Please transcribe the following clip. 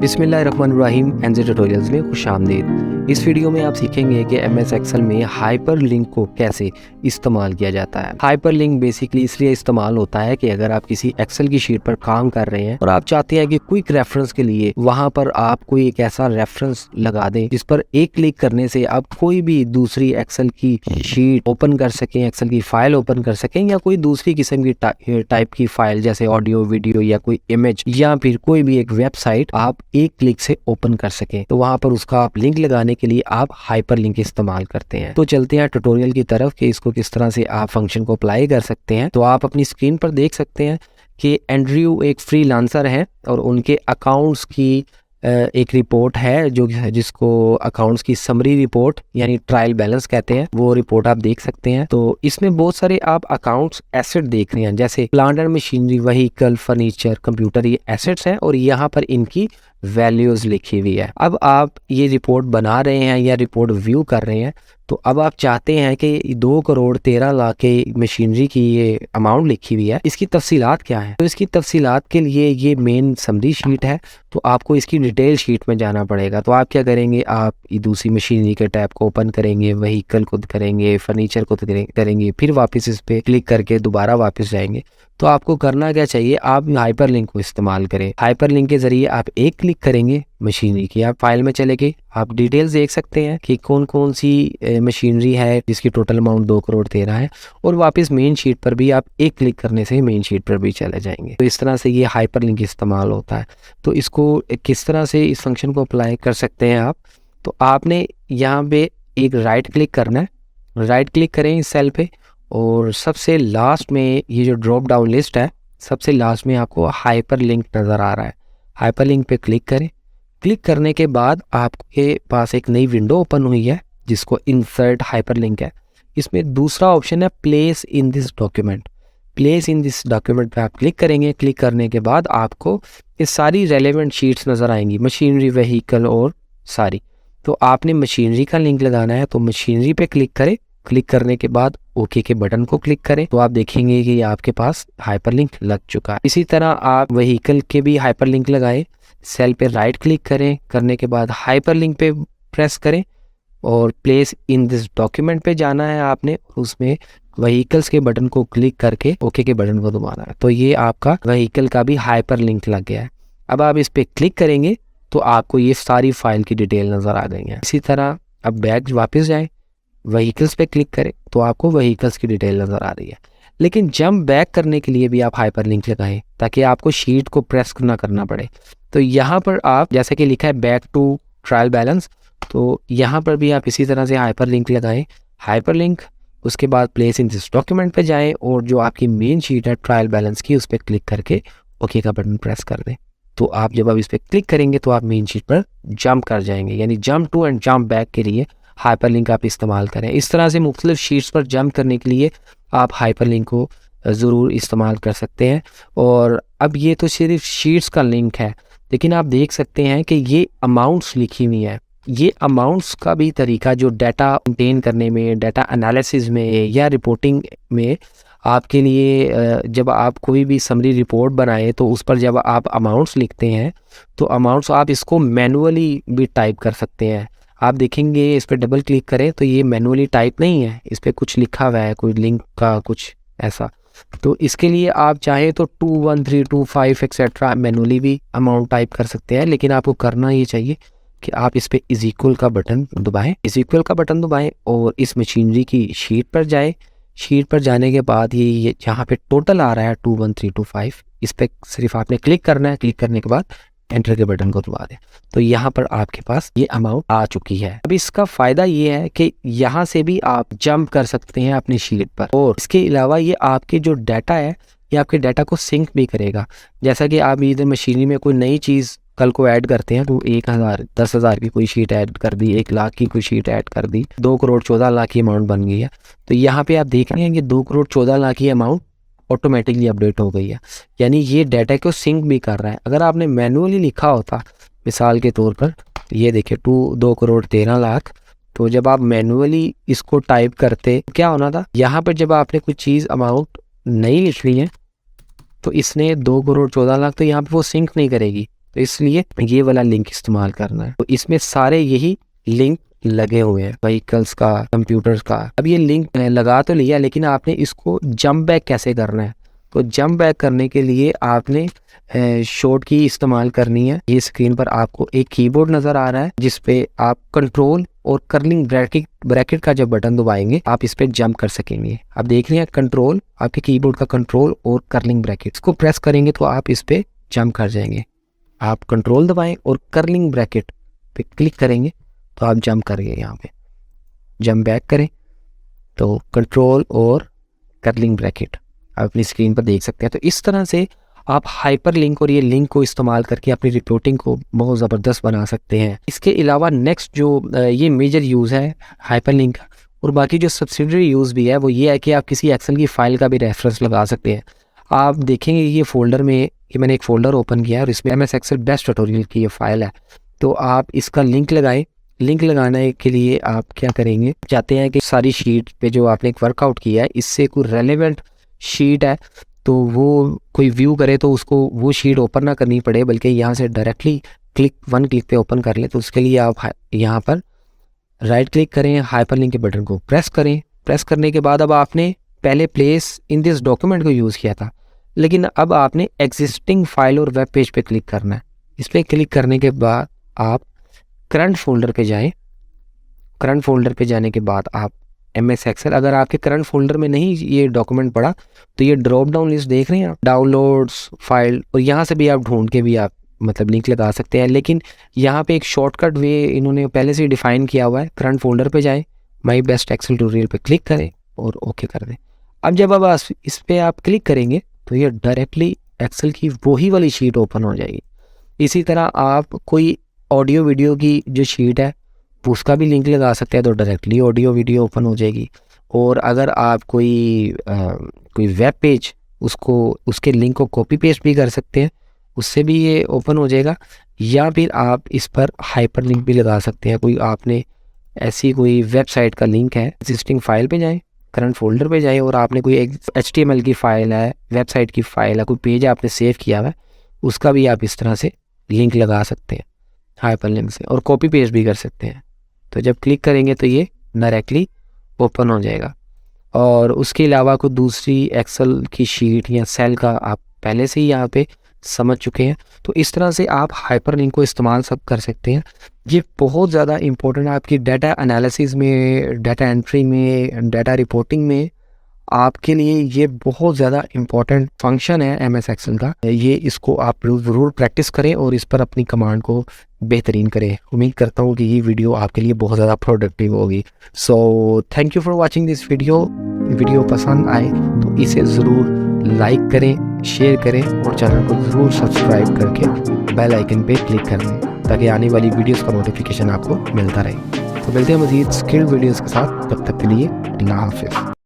बिस्मिल्लाहिर्रहमानिर्रहीम NJ tutorials में खुशामदीद। इस वीडियो में आप सीखेंगे कि एमएस एक्सेल में हाइपरलिंक को कैसे इस्तेमाल किया जाता है। हाइपरलिंक बेसिकली इसलिए इस्तेमाल होता है कि अगर आप किसी एक्सेल की शीट पर काम कर रहे हैं और आप चाहते हैं कि क्विक रेफरेंस के लिए वहां पर आप कोई एक ऐसा रेफरेंस लगा दें जिस पर एक क्लिक करने से आप कोई भी दूसरी एक्सेल की शीट ओपन कर सकें, एक्सेल की फाइल ओपन कर सकें या कोई दूसरी किस्म की टाइप की फाइल जैसे ऑडियो, वीडियो या कोई इमेज या फिर कोई भी एक वेबसाइट आप एक क्लिक से ओपन कर सकें, तो वहां पर उसका आप लिंक लगाने के लिए आप हाइपरलिंक इस्तेमाल करते हैं। तो चलते हैं ट्यूटोरियल की तरफ कि इसको किस तरह से आप फंक्शन को अप्लाई कर सकते हैं। तो आप अपनी स्क्रीन पर देख सकते हैं कि एंड्रयू एक फ्रीलांसर है और उनके अकाउंट्स की एक रिपोर्ट है जिसको अकाउंट्स की समरी रिपोर्ट यानी ट्रायल बैलेंस कहते हैं, वो रिपोर्ट आप देख सकते हैं। तो इसमें बहुत सारे आप अकाउंट्स एसेट देख रहे हैं जैसे plant and machinery, vehicle, furniture, computer, ये एसेट्स हैं और यहाँ पर इनकी वैल्यूज लिखी हुई है। अब आप ये रिपोर्ट बना रहे हैं या रिपोर्ट व्यू कर रहे हैं, तो अब आप चाहते हैं कि 2,13,00,000 के मशीनरी की ये अमाउंट लिखी हुई है, इसकी तफसीलात क्या है। तो इसकी तफसीलात के लिए ये मेन समरी शीट है, तो आपको इसकी डिटेल शीट में जाना पड़ेगा। तो आप क्या करेंगे, आप दूसरी मशीनरी के टैब को ओपन करेंगे, व्हीकल को करेंगे, फर्नीचर को करेंगे, फिर वापस इस पे क्लिक करके दोबारा वापस जाएंगे। तो आपको करना क्या चाहिए, आप हाइपरलिंक को इस्तेमाल करें। हाइपरलिंक के जरिए आप एक क्लिक करेंगे मशीनरी की, आप फाइल में चले गए, आप डिटेल्स देख सकते हैं कि कौन कौन सी मशीनरी है जिसकी टोटल अमाउंट 2,13,00,000 है, और वापस मेन शीट पर भी आप एक क्लिक करने से मेन शीट पर भी चले जाएंगे। तो इस तरह से ये हाइपरलिंक इस्तेमाल होता है। तो इसको किस तरह से इस फंक्शन को अप्लाई कर सकते हैं आप, तो आपने यहाँ पे एक राइट क्लिक करना है, राइट क्लिक करें इस सेल पे और सबसे लास्ट में ये जो ड्रॉप डाउन लिस्ट है, सबसे लास्ट में आपको हाइपरलिंक नज़र आ रहा है। हाइपरलिंक पे क्लिक करें। क्लिक करने के बाद आपके पास एक नई विंडो ओपन हुई है जिसको इंसर्ट हाइपरलिंक है। इसमें दूसरा ऑप्शन है place in this document. Place in this document पे आप क्लिक करेंगे। क्लिक करने के बाद आपको ये सारी रेलेवेंट शीट्स नज़र आएंगी, मशीनरी, व्हीकल और सारी। तो आपने मशीनरी का लिंक लगाना है, तो मशीनरी पे क्लिक करें। क्लिक करने के बाद ओके के बटन को क्लिक करें, तो आप देखेंगे कि आपके पास हाइपरलिंक लग चुका है। इसी तरह आप व्हीकल के भी हाइपरलिंक लगाएं। सेल पे राइट क्लिक करें, करने के बाद हाइपरलिंक पे प्रेस करें और प्लेस इन दिस डॉक्यूमेंट पे जाना है आपने, उसमें व्हीकल्स के बटन को क्लिक करके ओके के बटन को दबाना है। तो ये आपका व्हीकल का भी हाइपरलिंक लग गया है। अब आप इस पे क्लिक करेंगे तो आपको ये सारी फाइल की डिटेल नज़र आ गई है। इसी तरह अब बैक वापस जाएं, व्हीकल्स पे क्लिक करें तो आपको व्हीकल्स की डिटेल नज़र आ रही है। लेकिन जंप बैक करने के लिए भी आप हाइपरलिंक लगाएं ताकि आपको शीट को प्रेस ना करना पड़े। तो यहाँ पर आप जैसे कि लिखा है बैक टू ट्रायल बैलेंस, तो यहाँ पर भी आप इसी तरह से हाइपरलिंक लगाएं। हाइपरलिंक, उसके बाद प्लेस इन दिस डॉक्यूमेंट पे जाएं और जो आपकी मेन शीट है ट्रायल बैलेंस की, उस पर क्लिक करके ओके का बटन प्रेस कर दें। तो आप जब इस पर क्लिक करेंगे तो आप मेन शीट पर जंप कर जाएंगे, यानी jump to and jump back के लिए हाइपरलिंक आप इस्तेमाल करें। इस तरह से मुख्तलिफ शीट्स पर जंप करने के लिए आप हाइपरलिंक को ज़रूर इस्तेमाल कर सकते हैं। और अब ये तो सिर्फ शीट्स का लिंक है, लेकिन आप देख सकते हैं कि ये अमाउंट्स लिखी हुई हैं। ये अमाउंट्स का भी तरीका जो डाटा मेंटेन करने में, डाटा एनालिसिस में या रिपोर्टिंग में आपके लिए, जब आप कोई भी समरी रिपोर्ट बनाए तो उस पर जब आप अमाउंट्स लिखते हैं तो अमाउंट्स आप इसको मैनुअली भी टाइप कर सकते हैं। आप देखेंगे इस पर डबल क्लिक करें तो ये मैनुअली टाइप नहीं है, इस पर कुछ लिखा हुआ है, कोई लिंक का कुछ ऐसा। तो इसके लिए आप चाहे तो 21325 एक्सेट्रा मैनुअली भी अमाउंट टाइप कर सकते हैं, लेकिन आपको करना ये चाहिए कि आप इस पे इज इक्वल का बटन दबाएं, इज इक्वल का बटन दबाएं और इस मशीनरी की शीट पर जाएं। शीट पर जाने के बाद ये यहाँ पे टोटल आ रहा है 21325, इस पर सिर्फ आपने क्लिक करना है। क्लिक करने के बाद एंटर के बटन को दबा दें, तो यहाँ पर आपके पास ये अमाउंट आ चुकी है। अब इसका फ़ायदा ये है कि यहाँ से भी आप जंप कर सकते हैं अपनी शीट पर, और इसके अलावा ये आपके जो डाटा है ये आपके डाटा को सिंक भी करेगा। जैसा कि आप इधर मशीनरी में कोई नई चीज़ कल को ऐड करते हैं, तो 1,000, 10,000 की कोई शीट ऐड कर दी, 1,00,000 की कोई शीट ऐड कर दी, 2,14,00,000 की अमाउंट बन गई है। तो यहाँ पे आप देख रहे हैं कि 2,14,00,000 की अमाउंट ऑटोमेटिकली अपडेट हो गई है, यानी ये डाटा को सिंक भी कर रहा है। अगर आपने मैनुअली लिखा होता, मिसाल के तौर पर ये देखिए 2,13,00,000, तो जब आप मैनुअली इसको टाइप करते क्या होना था, यहाँ पर जब आपने कुछ चीज़ अमाउंट नहीं लिखनी है तो इसने 2,14,00,000 तो यहाँ पे वो सिंक नहीं करेगी, तो इसलिए ये वाला लिंक इस्तेमाल करना है। तो इसमें सारे यही लिंक लगे हुए हैं, व्हीकल्स का, कंप्यूटर्स का। अब ये लिंक लगा तो लिया, लेकिन आपने इसको जंप बैक कैसे करना है? तो जंप बैक करने के लिए आपने शॉर्ट की इस्तेमाल करनी है। ये स्क्रीन पर आपको एक कीबोर्ड नज़र आ रहा है जिसपे आप कंट्रोल और कर्लिंग ब्रैकेट का जब बटन दबाएंगे आप इस पे जंप कर सकेंगे। आप देख रहे हैं कंट्रोल, आपके कीबोर्ड का कंट्रोल और कर्लिंग ब्रैकेट, इसको प्रेस करेंगे तो आप इस पे जंप कर जाएंगे। आप कंट्रोल दबाएं और कर्लिंग ब्रैकेट पे क्लिक करेंगे तो आप जंप करेंगे। यहाँ पे जंप बैक करें तो कंट्रोल और कर्लिंग ब्रैकेट आप अपनी स्क्रीन पर देख सकते हैं। तो इस तरह से आप हाइपर लिंक और ये लिंक को इस्तेमाल करके अपनी रिपोर्टिंग को बहुत ज़बरदस्त बना सकते हैं। इसके अलावा नेक्स्ट जो ये मेजर यूज़ है हाइपर लिंक का, और बाकी जो सब्सिडरी यूज़ भी है वो ये है कि आप किसी एक्सेल की फ़ाइल का भी रेफरेंस लगा सकते हैं। आप देखेंगे ये फ़ोल्डर में, ये मैंने एक फ़ोल्डर ओपन किया है और इसमें MS एक्सेल बेस्ट ट्यूटोरियल की ये फ़ाइल है। तो आप इसका लिंक लगाएं। लिंक लगाने के लिए आप क्या करेंगे, चाहते हैं कि सारी शीट पे जो आपने एक वर्कआउट किया है इससे कोई रेलेवेंट शीट है तो वो कोई व्यू करे तो उसको वो शीट ओपन ना करनी पड़े, बल्कि यहाँ से डायरेक्टली वन क्लिक पे ओपन कर ले। तो उसके लिए आप यहाँ पर राइट क्लिक करें, हाइपर लिंक के बटन को प्रेस करें। प्रेस करने के बाद अब आपने पहले प्लेस इन दिस डॉक्यूमेंट को यूज़ किया था, लेकिन अब आपने एग्जिस्टिंग फाइल और वेब पेज पे क्लिक करना है। इस पर क्लिक करने के बाद आप करंट फोल्डर पे जाएं। करंट फोल्डर पे जाने के बाद आप MS एक्सेल, अगर आपके करंट फोल्डर में नहीं ये डॉक्यूमेंट पड़ा तो ये ड्रॉप डाउन लिस्ट देख रहे हैं आप, डाउनलोड्स फाइल, और यहाँ से भी आप ढूंढ के भी आप मतलब लिंक लगा सकते हैं। लेकिन यहाँ पे एक शॉर्टकट वे इन्होंने पहले से डिफाइन किया हुआ है। करंट फोल्डर पे जाएं, माई बेस्ट एक्सेल ट्यूटोरियल पे क्लिक करें और ओके कर दें। अब जब अब इस पर आप क्लिक करेंगे तो ये डायरेक्टली एक्सेल की वही वाली शीट ओपन हो जाएगी। इसी तरह आप कोई ऑडियो वीडियो की जो शीट है उसका भी लिंक लगा सकते हैं तो डायरेक्टली ऑडियो वीडियो ओपन हो जाएगी। और अगर आप कोई वेब पेज उसके लिंक को कॉपी पेस्ट भी कर सकते हैं, उससे भी ये ओपन हो जाएगा। या फिर आप इस पर हाइपर लिंक भी लगा सकते हैं। कोई आपने ऐसी कोई वेबसाइट का लिंक है, एग्जिस्टिंग फाइल पे जाएं, करंट फोल्डर पे जाएं और आपने कोई HTML की फ़ाइल है, वेबसाइट की फ़ाइल है, कोई पेज आपने सेव किया हुआ है, उसका भी आप इस तरह से लिंक लगा सकते हैं हाइपर लिंक से, और कॉपी पेस्ट भी कर सकते हैं। तो जब क्लिक करेंगे तो ये डायरेक्टली ओपन हो जाएगा। और उसके अलावा कोई दूसरी एक्सेल की शीट या सेल का आप पहले से ही यहाँ पे समझ चुके हैं। तो इस तरह से आप हाइपर लिंक को इस्तेमाल सब कर सकते हैं। ये बहुत ज़्यादा इम्पोर्टेंट है आपकी डाटा एनालिसिस में, डाटा एंट्री में, डाटा रिपोर्टिंग में। आपके लिए ये बहुत ज़्यादा इम्पोर्टेंट फंक्शन है MS एक्सेल का। ये इसको आप ज़रूर प्रैक्टिस करें और इस पर अपनी कमांड को बेहतरीन करें। उम्मीद करता हूँ कि ये वीडियो आपके लिए बहुत ज़्यादा प्रोडक्टिव होगी। So thank you for watching this video. Video पसंद आए तो इसे ज़रूर लाइक करें, शेयर करें और चैनल को ज़रूर सब्सक्राइब करके बेल आइकन पे क्लिक कर दें ताकि आने वाली वीडियोस का नोटिफिकेशन आपको मिलता रहे। तो मिलते हैं मज़ीद स्किल वीडियोज़ के साथ, तब तक के लिए अल्लाह हाफ़िज़।